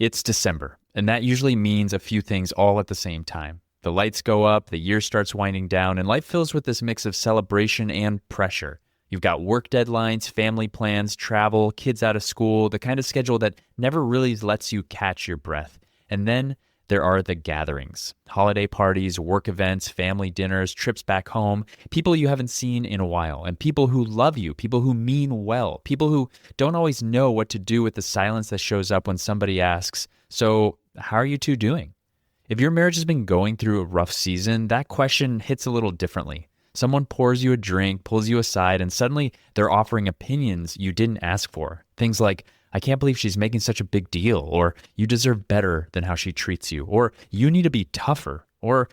It's December, and that usually means a few things all at the same time. The lights go up, the year starts winding down, and life fills with this mix of celebration and pressure. You've got work deadlines, family plans, travel, kids out of school, the kind of schedule that never really lets you catch your breath. And then there are the gatherings, holiday parties, work events, family dinners, trips back home, people you haven't seen in a while, and people who love you, people who mean well, people who don't always know what to do with the silence that shows up when somebody asks, "So, how are you two doing?" If your marriage has been going through a rough season, that question hits a little differently. Someone pours you a drink, pulls you aside, and suddenly they're offering opinions you didn't ask for. Things like, "I can't believe she's making such a big deal," or "You deserve better than how she treats you," or "You need to be tougher," or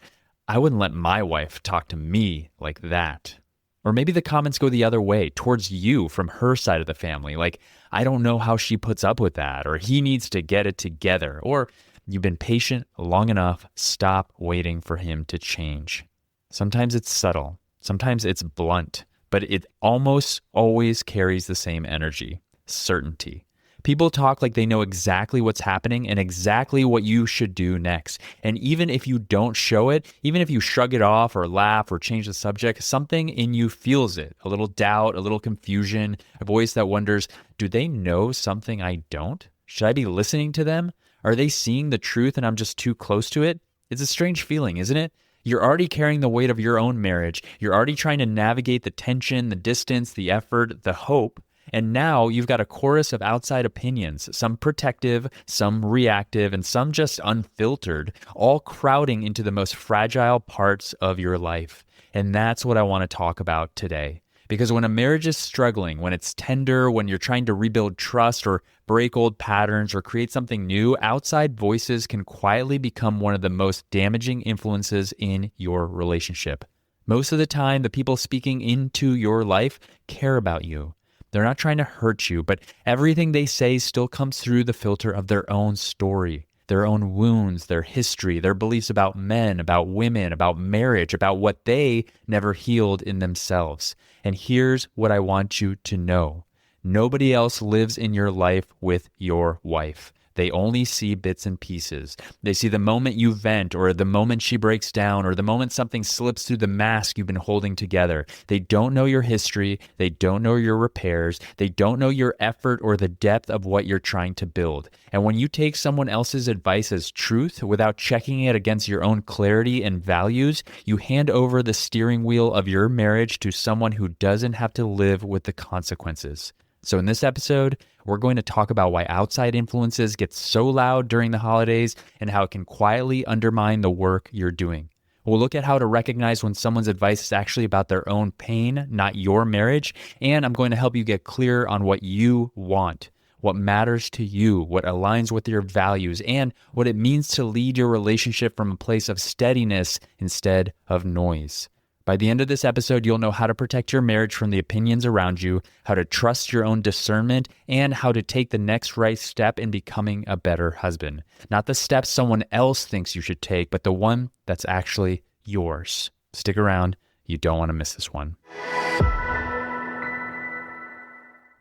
"I wouldn't let my wife talk to me like that." Or maybe the comments go the other way, towards you from her side of the family, like, "I don't know how she puts up with that," or "He needs to get it together," or "You've been patient long enough, stop waiting for him to change." Sometimes it's subtle, sometimes it's blunt, but it almost always carries the same energy: certainty. People talk like they know exactly what's happening and exactly what you should do next. And even if you don't show it, even if you shrug it off or laugh or change the subject, something in you feels it. A little doubt, a little confusion, a voice that wonders, do they know something I don't? Should I be listening to them? Are they seeing the truth and I'm just too close to it? It's a strange feeling, isn't it? You're already carrying the weight of your own marriage. You're already trying to navigate the tension, the distance, the effort, the hope. And now you've got a chorus of outside opinions, some protective, some reactive, and some just unfiltered, all crowding into the most fragile parts of your life. And that's what I want to talk about today. Because when a marriage is struggling, when it's tender, when you're trying to rebuild trust or break old patterns or create something new, outside voices can quietly become one of the most damaging influences in your relationship. Most of the time, the people speaking into your life care about you. They're not trying to hurt you, but everything they say still comes through the filter of their own story, their own wounds, their history, their beliefs about men, about women, about marriage, about what they never healed in themselves. And here's what I want you to know. Nobody else lives in your life with your wife. They only see bits and pieces. They see the moment you vent, or the moment she breaks down, or the moment something slips through the mask you've been holding together. They don't know your history. They don't know your repairs. They don't know your effort or the depth of what you're trying to build. And when you take someone else's advice as truth without checking it against your own clarity and values, you hand over the steering wheel of your marriage to someone who doesn't have to live with the consequences. So in this episode, we're going to talk about why outside influences get so loud during the holidays and how it can quietly undermine the work you're doing. We'll look at how to recognize when someone's advice is actually about their own pain, not your marriage, and I'm going to help you get clear on what you want, what matters to you, what aligns with your values, and what it means to lead your relationship from a place of steadiness instead of noise. By the end of this episode, you'll know how to protect your marriage from the opinions around you, how to trust your own discernment, and how to take the next right step in becoming a better husband. Not the steps someone else thinks you should take, but the one that's actually yours. Stick around. You don't want to miss this one.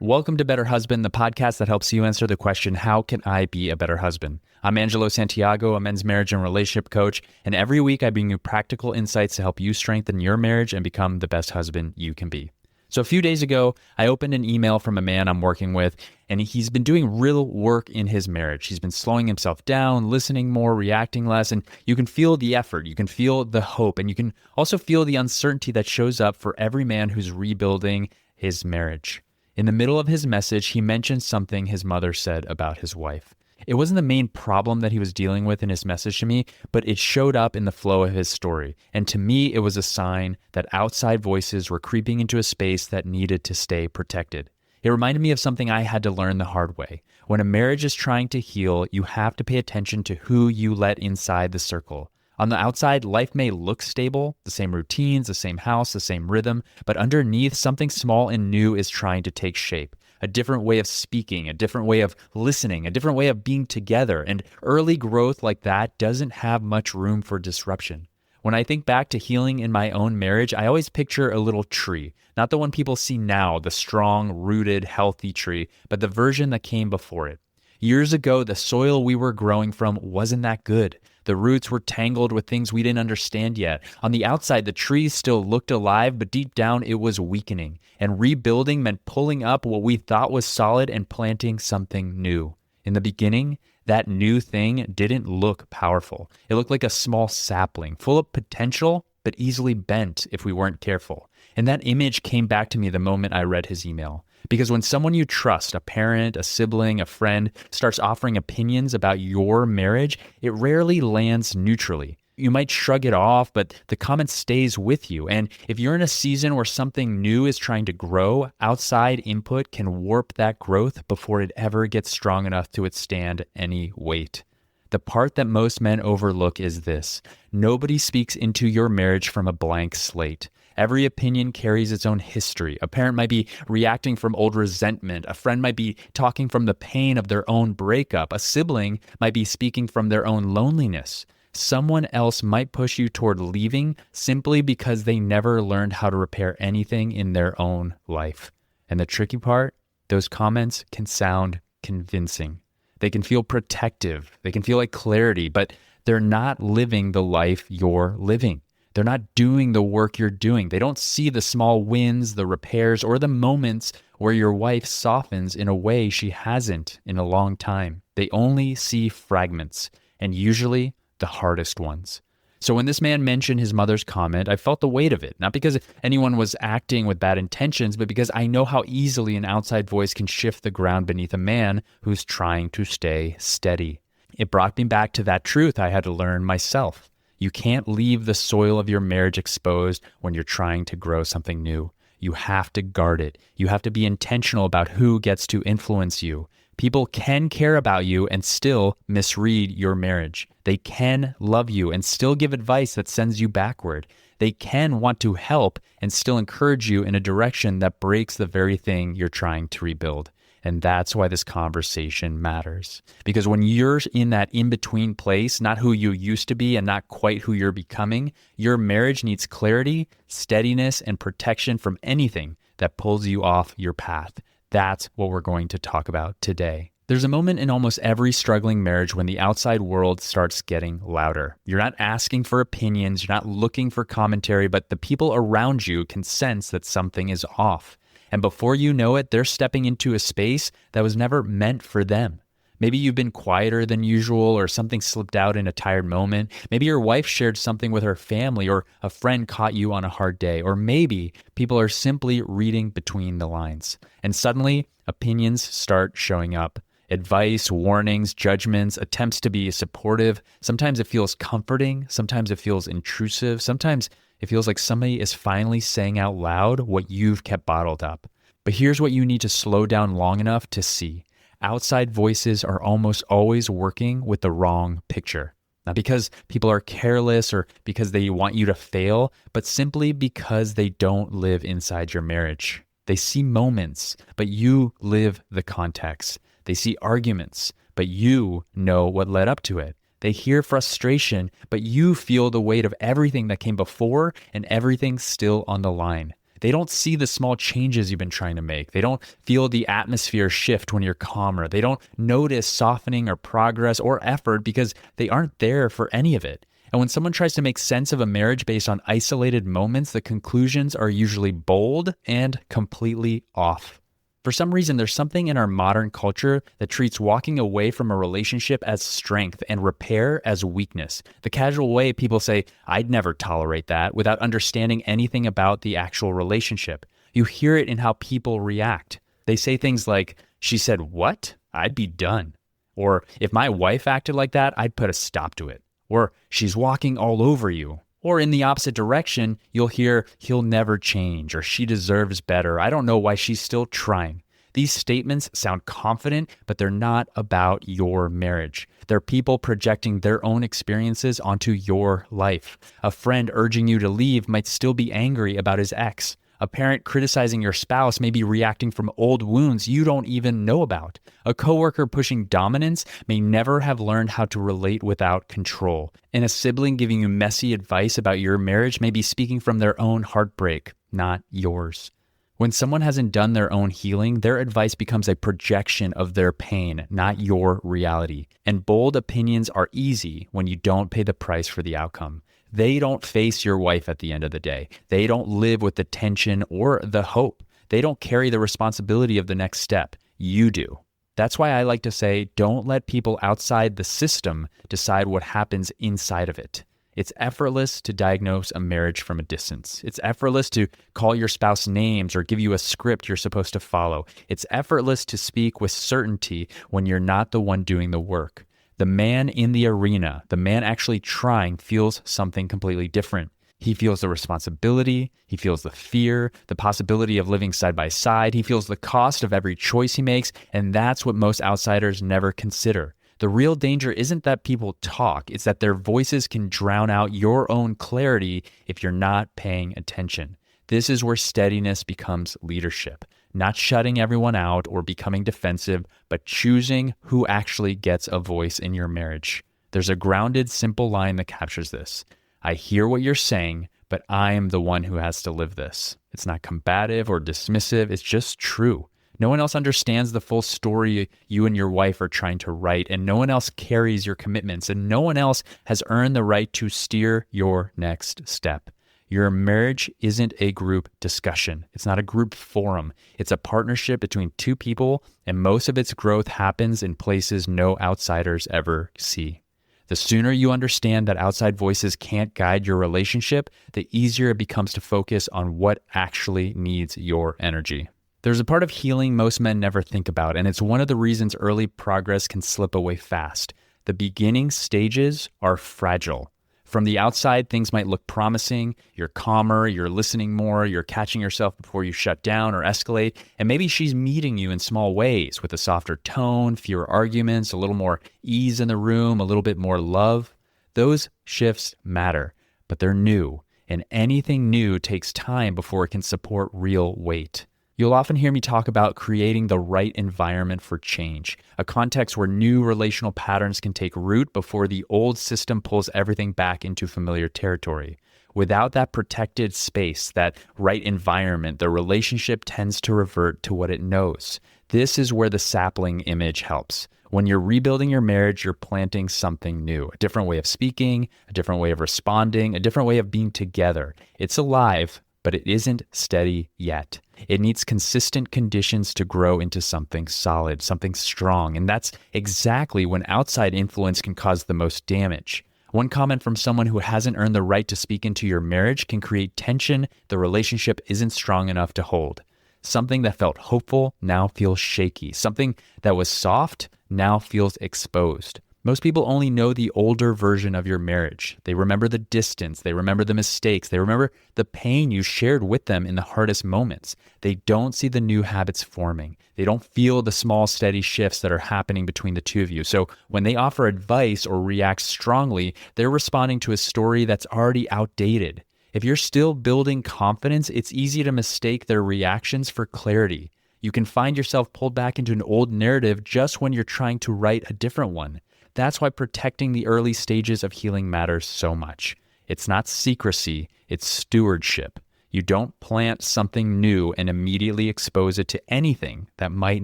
Welcome to Better Husband, the podcast that helps you answer the question, how can I be a better husband? I'm Angelo Santiago, a men's marriage and relationship coach, and every week I bring you practical insights to help you strengthen your marriage and become the best husband you can be. So a few days ago, I opened an email from a man I'm working with, and he's been doing real work in his marriage. He's been slowing himself down, listening more, reacting less, and you can feel the effort, you can feel the hope, and you can also feel the uncertainty that shows up for every man who's rebuilding his marriage. In the middle of his message, he mentioned something his mother said about his wife. It wasn't the main problem that he was dealing with in his message to me, but it showed up in the flow of his story. And to me, it was a sign that outside voices were creeping into a space that needed to stay protected. It reminded me of something I had to learn the hard way. When a marriage is trying to heal, you have to pay attention to who you let inside the circle. On the outside, life may look stable, the same routines, the same house, the same rhythm, but underneath, something small and new is trying to take shape. A different way of speaking, a different way of listening, a different way of being together. And early growth like that doesn't have much room for disruption. When I think back to healing in my own marriage, I always picture a little tree, not the one people see now, the strong, rooted, healthy tree, but the version that came before it. Years ago, the soil we were growing from wasn't that good. The roots were tangled with things we didn't understand yet. On the outside, the trees still looked alive, but deep down it was weakening. And rebuilding meant pulling up what we thought was solid and planting something new. In the beginning, that new thing didn't look powerful. It looked like a small sapling, full of potential, but easily bent if we weren't careful. And that image came back to me the moment I read his email. Because when someone you trust, a parent, a sibling, a friend, starts offering opinions about your marriage, it rarely lands neutrally. You might shrug it off, but the comment stays with you. And if you're in a season where something new is trying to grow, outside input can warp that growth before it ever gets strong enough to withstand any weight. The part that most men overlook is this: nobody speaks into your marriage from a blank slate. Every opinion carries its own history. A parent might be reacting from old resentment. A friend might be talking from the pain of their own breakup. A sibling might be speaking from their own loneliness. Someone else might push you toward leaving simply because they never learned how to repair anything in their own life. And the tricky part, those comments can sound convincing. They can feel protective. They can feel like clarity, but they're not living the life you're living. They're not doing the work you're doing. They don't see the small wins, the repairs, or the moments where your wife softens in a way she hasn't in a long time. They only see fragments, and usually the hardest ones. So when this man mentioned his mother's comment, I felt the weight of it, not because anyone was acting with bad intentions, but because I know how easily an outside voice can shift the ground beneath a man who's trying to stay steady. It brought me back to that truth I had to learn myself. You can't leave the soil of your marriage exposed when you're trying to grow something new. You have to guard it. You have to be intentional about who gets to influence you. People can care about you and still misread your marriage. They can love you and still give advice that sends you backward. They can want to help and still encourage you in a direction that breaks the very thing you're trying to rebuild. And that's why this conversation matters. Because when you're in that in-between place, not who you used to be and not quite who you're becoming, your marriage needs clarity, steadiness, and protection from anything that pulls you off your path. That's what we're going to talk about today. There's a moment in almost every struggling marriage when the outside world starts getting louder. You're not asking for opinions, you're not looking for commentary, but the people around you can sense that something is off. And before you know it, they're stepping into a space that was never meant for them. Maybe you've been quieter than usual, or something slipped out in a tired moment. Maybe your wife shared something with her family, or a friend caught you on a hard day. Or maybe people are simply reading between the lines. And suddenly, opinions start showing up. Advice, warnings, judgments, attempts to be supportive. Sometimes it feels comforting. Sometimes it feels intrusive. Sometimes it feels like somebody is finally saying out loud what you've kept bottled up. But here's what you need to slow down long enough to see. Outside voices are almost always working with the wrong picture. Not because people are careless or because they want you to fail, but simply because they don't live inside your marriage. They see moments, but you live the context. They see arguments, but you know what led up to it. They hear frustration, but you feel the weight of everything that came before and everything's still on the line. They don't see the small changes you've been trying to make. They don't feel the atmosphere shift when you're calmer. They don't notice softening or progress or effort because they aren't there for any of it. And when someone tries to make sense of a marriage based on isolated moments, the conclusions are usually bold and completely off. For some reason, there's something in our modern culture that treats walking away from a relationship as strength and repair as weakness. The casual way people say, "I'd never tolerate that," without understanding anything about the actual relationship. You hear it in how people react. They say things like, "She said what? I'd be done." Or, "If my wife acted like that, I'd put a stop to it." Or, "She's walking all over you." Or in the opposite direction, you'll hear, "He'll never change," or "She deserves better. I don't know why she's still trying." These statements sound confident, but they're not about your marriage. They're people projecting their own experiences onto your life. A friend urging you to leave might still be angry about his ex. A parent criticizing your spouse may be reacting from old wounds you don't even know about. A coworker pushing dominance may never have learned how to relate without control. And a sibling giving you messy advice about your marriage may be speaking from their own heartbreak, not yours. When someone hasn't done their own healing, their advice becomes a projection of their pain, not your reality. And bold opinions are easy when you don't pay the price for the outcome. They don't face your wife at the end of the day. They don't live with the tension or the hope. They don't carry the responsibility of the next step. You do. That's why I like to say, don't let people outside the system decide what happens inside of it. It's effortless to diagnose a marriage from a distance. It's effortless to call your spouse names or give you a script you're supposed to follow. It's effortless to speak with certainty when you're not the one doing the work. The man in the arena, the man actually trying, feels something completely different. He feels the responsibility, he feels the fear, the possibility of living side by side, he feels the cost of every choice he makes, and that's what most outsiders never consider. The real danger isn't that people talk, it's that their voices can drown out your own clarity if you're not paying attention. This is where steadiness becomes leadership. Not shutting everyone out or becoming defensive, but choosing who actually gets a voice in your marriage. There's a grounded, simple line that captures this. I hear what you're saying, but I am the one who has to live this. It's not combative or dismissive, it's just true. No one else understands the full story you and your wife are trying to write, and no one else carries your commitments, and no one else has earned the right to steer your next step. Your marriage isn't a group discussion. It's not a group forum. It's a partnership between two people, and most of its growth happens in places no outsiders ever see. The sooner you understand that outside voices can't guide your relationship, the easier it becomes to focus on what actually needs your energy. There's a part of healing most men never think about, and it's one of the reasons early progress can slip away fast. The beginning stages are fragile. From the outside, things might look promising. You're calmer, you're listening more, you're catching yourself before you shut down or escalate, and maybe she's meeting you in small ways with a softer tone, fewer arguments, a little more ease in the room, a little bit more love. Those shifts matter, but they're new, and anything new takes time before it can support real weight. You'll often hear me talk about creating the right environment for change, a context where new relational patterns can take root before the old system pulls everything back into familiar territory. Without that protected space, that right environment, the relationship tends to revert to what it knows. This is where the sapling image helps. When you're rebuilding your marriage, you're planting something new, a different way of speaking, a different way of responding, a different way of being together. It's alive, but it isn't steady yet. It needs consistent conditions to grow into something solid, something strong, and that's exactly when outside influence can cause the most damage. One comment from someone who hasn't earned the right to speak into your marriage can create tension the relationship isn't strong enough to hold. Something that felt hopeful now feels shaky. Something that was soft now feels exposed. Most people only know the older version of your marriage. They remember the distance, they remember the mistakes, they remember the pain you shared with them in the hardest moments. They don't see the new habits forming. They don't feel the small, steady shifts that are happening between the two of you. So when they offer advice or react strongly, they're responding to a story that's already outdated. If you're still building confidence, it's easy to mistake their reactions for clarity. You can find yourself pulled back into an old narrative just when you're trying to write a different one. That's why protecting the early stages of healing matters so much. It's not secrecy, it's stewardship. You don't plant something new and immediately expose it to anything that might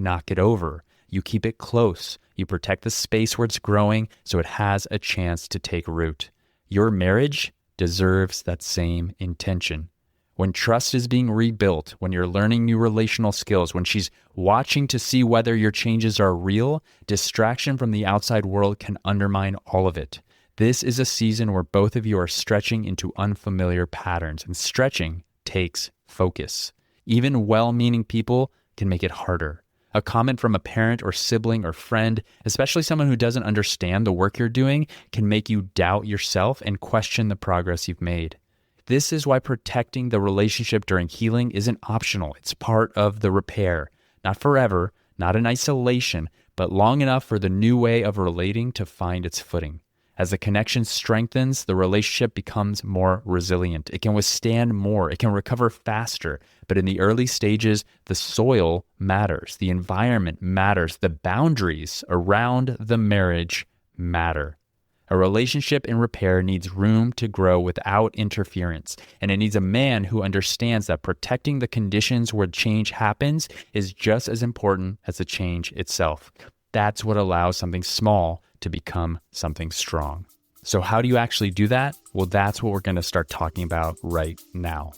knock it over. You keep it close. You protect the space where it's growing so it has a chance to take root. Your marriage deserves that same intention. When trust is being rebuilt, when you're learning new relational skills, when she's watching to see whether your changes are real, distraction from the outside world can undermine all of it. This is a season where both of you are stretching into unfamiliar patterns, and stretching takes focus. Even well-meaning people can make it harder. A comment from a parent or sibling or friend, especially someone who doesn't understand the work you're doing, can make you doubt yourself and question the progress you've made. This is why protecting the relationship during healing isn't optional. It's part of the repair. Not forever, not in isolation, but long enough for the new way of relating to find its footing. As the connection strengthens, the relationship becomes more resilient. It can withstand more. It can recover faster. But in the early stages, the soil matters. The environment matters. The boundaries around the marriage matter. A relationship in repair needs room to grow without interference, and it needs a man who understands that protecting the conditions where change happens is just as important as the change itself. That's what allows something small to become something strong. So how do you actually do that? Well, that's what we're going to start talking about right now.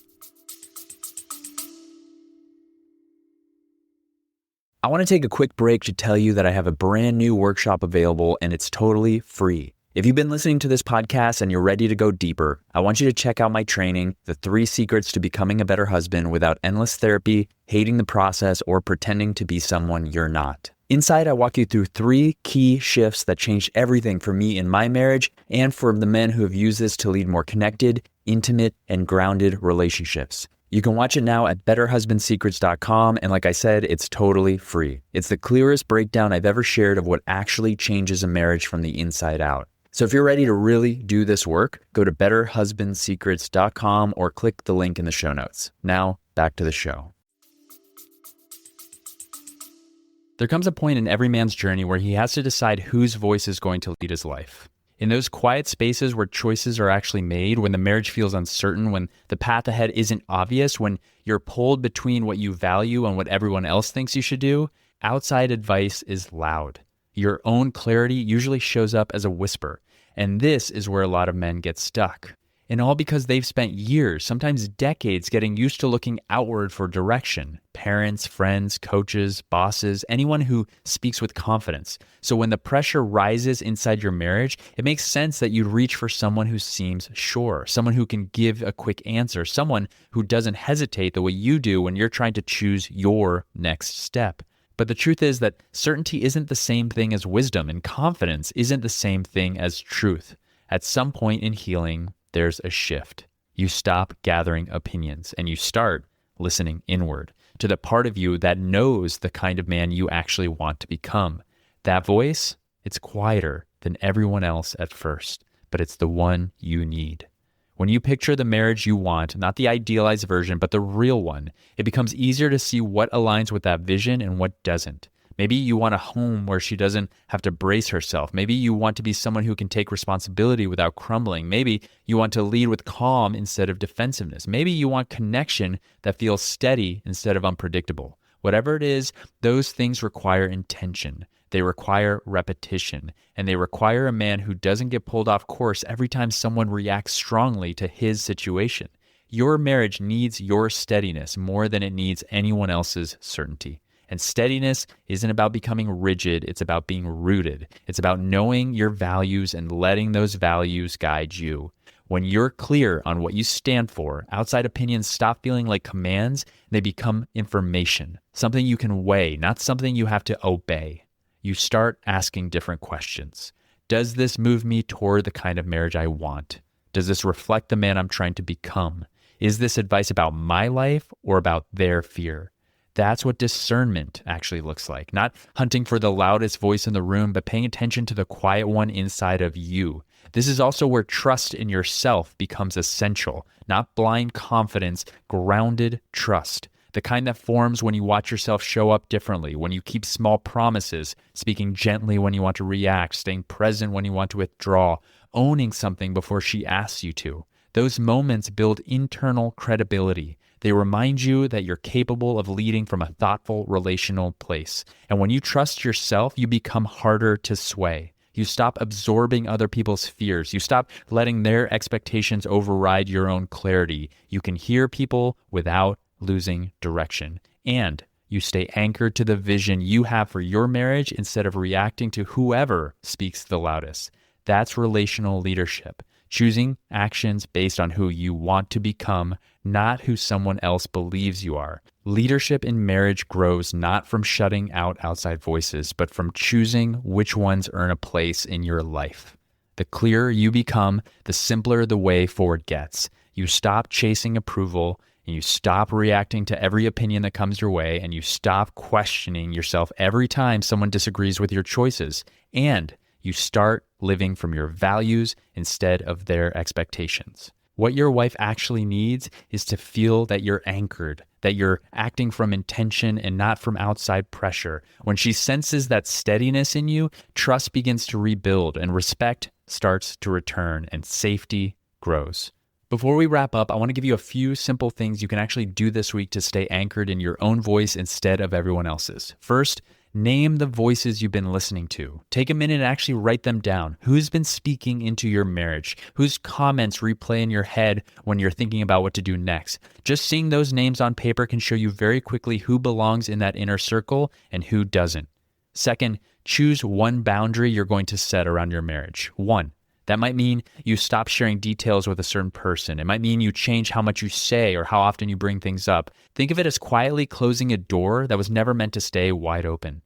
I want to take a quick break to tell you that I have a brand new workshop available and it's totally free. If you've been listening to this podcast and you're ready to go deeper, I want you to check out my training, The 3 Secrets to Becoming a Better Husband Without Endless Therapy, Hating the Process, or Pretending to Be Someone You're Not. Inside, I walk you through 3 key shifts that changed everything for me in my marriage and for the men who have used this to lead more connected, intimate, and grounded relationships. You can watch it now at betterhusbandsecrets.com, and like I said, it's totally free. It's the clearest breakdown I've ever shared of what actually changes a marriage from the inside out. So if you're ready to really do this work, go to betterhusbandsecrets.com or click the link in the show notes. Now, back to the show. There comes a point in every man's journey where he has to decide whose voice is going to lead his life. In those quiet spaces where choices are actually made, when the marriage feels uncertain, when the path ahead isn't obvious, when you're pulled between what you value and what everyone else thinks you should do, outside advice is loud. Your own clarity usually shows up as a whisper, and this is where a lot of men get stuck. And all because they've spent years, sometimes decades, getting used to looking outward for direction. Parents, friends, coaches, bosses, anyone who speaks with confidence. So when the pressure rises inside your marriage, it makes sense that you'd reach for someone who seems sure, someone who can give a quick answer, someone who doesn't hesitate the way you do when you're trying to choose your next step. But the truth is that certainty isn't the same thing as wisdom, and confidence isn't the same thing as truth. At some point in healing, there's a shift. You stop gathering opinions and you start listening inward to the part of you that knows the kind of man you actually want to become. That voice, it's quieter than everyone else at first, but it's the one you need. When you picture the marriage you want, not the idealized version, but the real one, it becomes easier to see what aligns with that vision and what doesn't. Maybe you want a home where she doesn't have to brace herself. Maybe you want to be someone who can take responsibility without crumbling. Maybe you want to lead with calm instead of defensiveness. Maybe you want connection that feels steady instead of unpredictable. Whatever it is, those things require intention. They require repetition, and they require a man who doesn't get pulled off course every time someone reacts strongly to his situation. Your marriage needs your steadiness more than it needs anyone else's certainty. And steadiness isn't about becoming rigid, it's about being rooted. It's about knowing your values and letting those values guide you. When you're clear on what you stand for, outside opinions stop feeling like commands, they become information, something you can weigh, not something you have to obey. You start asking different questions. Does this move me toward the kind of marriage I want? Does this reflect the man I'm trying to become? Is this advice about my life or about their fear? That's what discernment actually looks like. Not hunting for the loudest voice in the room, but paying attention to the quiet one inside of you. This is also where trust in yourself becomes essential. Not blind confidence, grounded trust. The kind that forms when you watch yourself show up differently, when you keep small promises, speaking gently when you want to react, staying present when you want to withdraw, owning something before she asks you to. Those moments build internal credibility. They remind you that you're capable of leading from a thoughtful, relational place. And when you trust yourself, you become harder to sway. You stop absorbing other people's fears. You stop letting their expectations override your own clarity. You can hear people without losing direction. And you stay anchored to the vision you have for your marriage instead of reacting to whoever speaks the loudest. That's relational leadership. Choosing actions based on who you want to become, not who someone else believes you are. Leadership in marriage grows not from shutting out outside voices, but from choosing which ones earn a place in your life. The clearer you become, the simpler the way forward gets. You stop chasing approval, and you stop reacting to every opinion that comes your way, and you stop questioning yourself every time someone disagrees with your choices. And you start living from your values instead of their expectations. What your wife actually needs is to feel that you're anchored, that you're acting from intention and not from outside pressure. When she senses that steadiness in you, trust begins to rebuild and respect starts to return and safety grows. Before we wrap up, I want to give you a few simple things you can actually do this week to stay anchored in your own voice instead of everyone else's. First, name the voices you've been listening to. Take a minute and actually write them down. Who's been speaking into your marriage? Whose comments replay in your head when you're thinking about what to do next? Just seeing those names on paper can show you very quickly who belongs in that inner circle and who doesn't. Second, choose one boundary you're going to set around your marriage. One. That might mean you stop sharing details with a certain person. It might mean you change how much you say or how often you bring things up. Think of it as quietly closing a door that was never meant to stay wide open.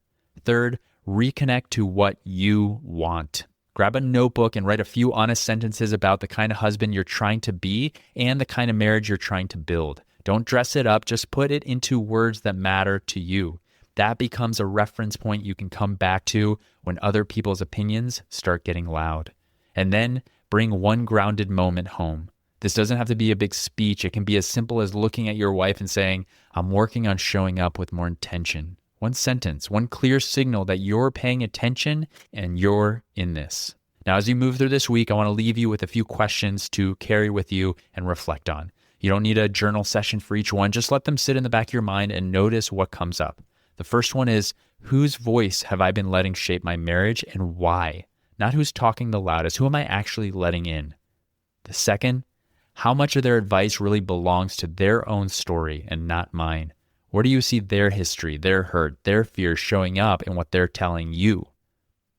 Third, reconnect to what you want. Grab a notebook and write a few honest sentences about the kind of husband you're trying to be and the kind of marriage you're trying to build. Don't dress it up, just put it into words that matter to you. That becomes a reference point you can come back to when other people's opinions start getting loud. And then bring one grounded moment home. This doesn't have to be a big speech. It can be as simple as looking at your wife and saying, "I'm working on showing up with more intention." One sentence, one clear signal that you're paying attention and you're in this. Now, as you move through this week, I want to leave you with a few questions to carry with you and reflect on. You don't need a journal session for each one. Just let them sit in the back of your mind and notice what comes up. The first one is, whose voice have I been letting shape my marriage and why? Not who's talking the loudest. Who am I actually letting in? The second, how much of their advice really belongs to their own story and not mine? Where do you see their history, their hurt, their fears showing up in what they're telling you?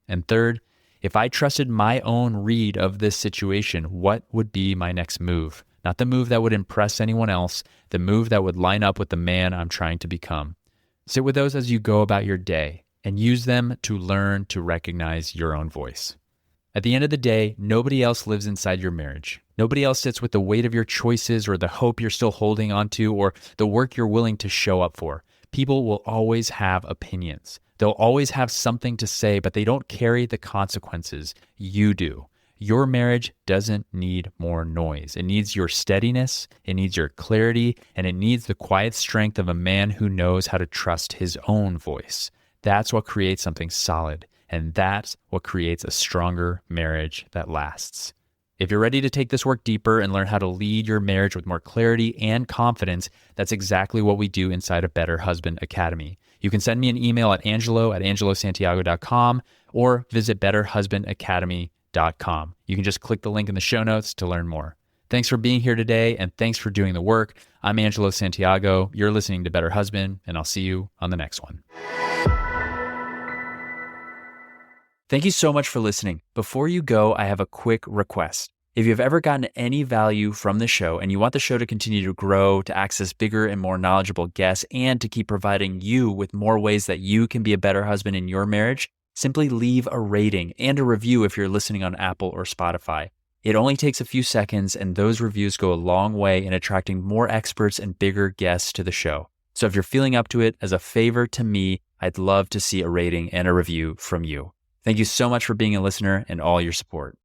And third, if I trusted my own read of this situation, what would be my next move? Not the move that would impress anyone else, the move that would line up with the man I'm trying to become. Sit with those as you go about your day and use them to learn to recognize your own voice. At the end of the day, nobody else lives inside your marriage. Nobody else sits with the weight of your choices or the hope you're still holding onto or the work you're willing to show up for. People will always have opinions. They'll always have something to say, but they don't carry the consequences. You do. Your marriage doesn't need more noise. It needs your steadiness, it needs your clarity, and it needs the quiet strength of a man who knows how to trust his own voice. That's what creates something solid, and that's what creates a stronger marriage that lasts. If you're ready to take this work deeper and learn how to lead your marriage with more clarity and confidence, that's exactly what we do inside of Better Husband Academy. You can send me an email at angelo@angelosantiago.com or visit betterhusbandacademy.com. You can just click the link in the show notes to learn more. Thanks for being here today, and thanks for doing the work. I'm Angelo Santiago. You're listening to Better Husband, and I'll see you on the next one. Thank you so much for listening. Before you go, I have a quick request. If you've ever gotten any value from the show and you want the show to continue to grow, to access bigger and more knowledgeable guests, and to keep providing you with more ways that you can be a better husband in your marriage, simply leave a rating and a review if you're listening on Apple or Spotify. It only takes a few seconds, and those reviews go a long way in attracting more experts and bigger guests to the show. So if you're feeling up to it, as a favor to me, I'd love to see a rating and a review from you. Thank you so much for being a listener and all your support.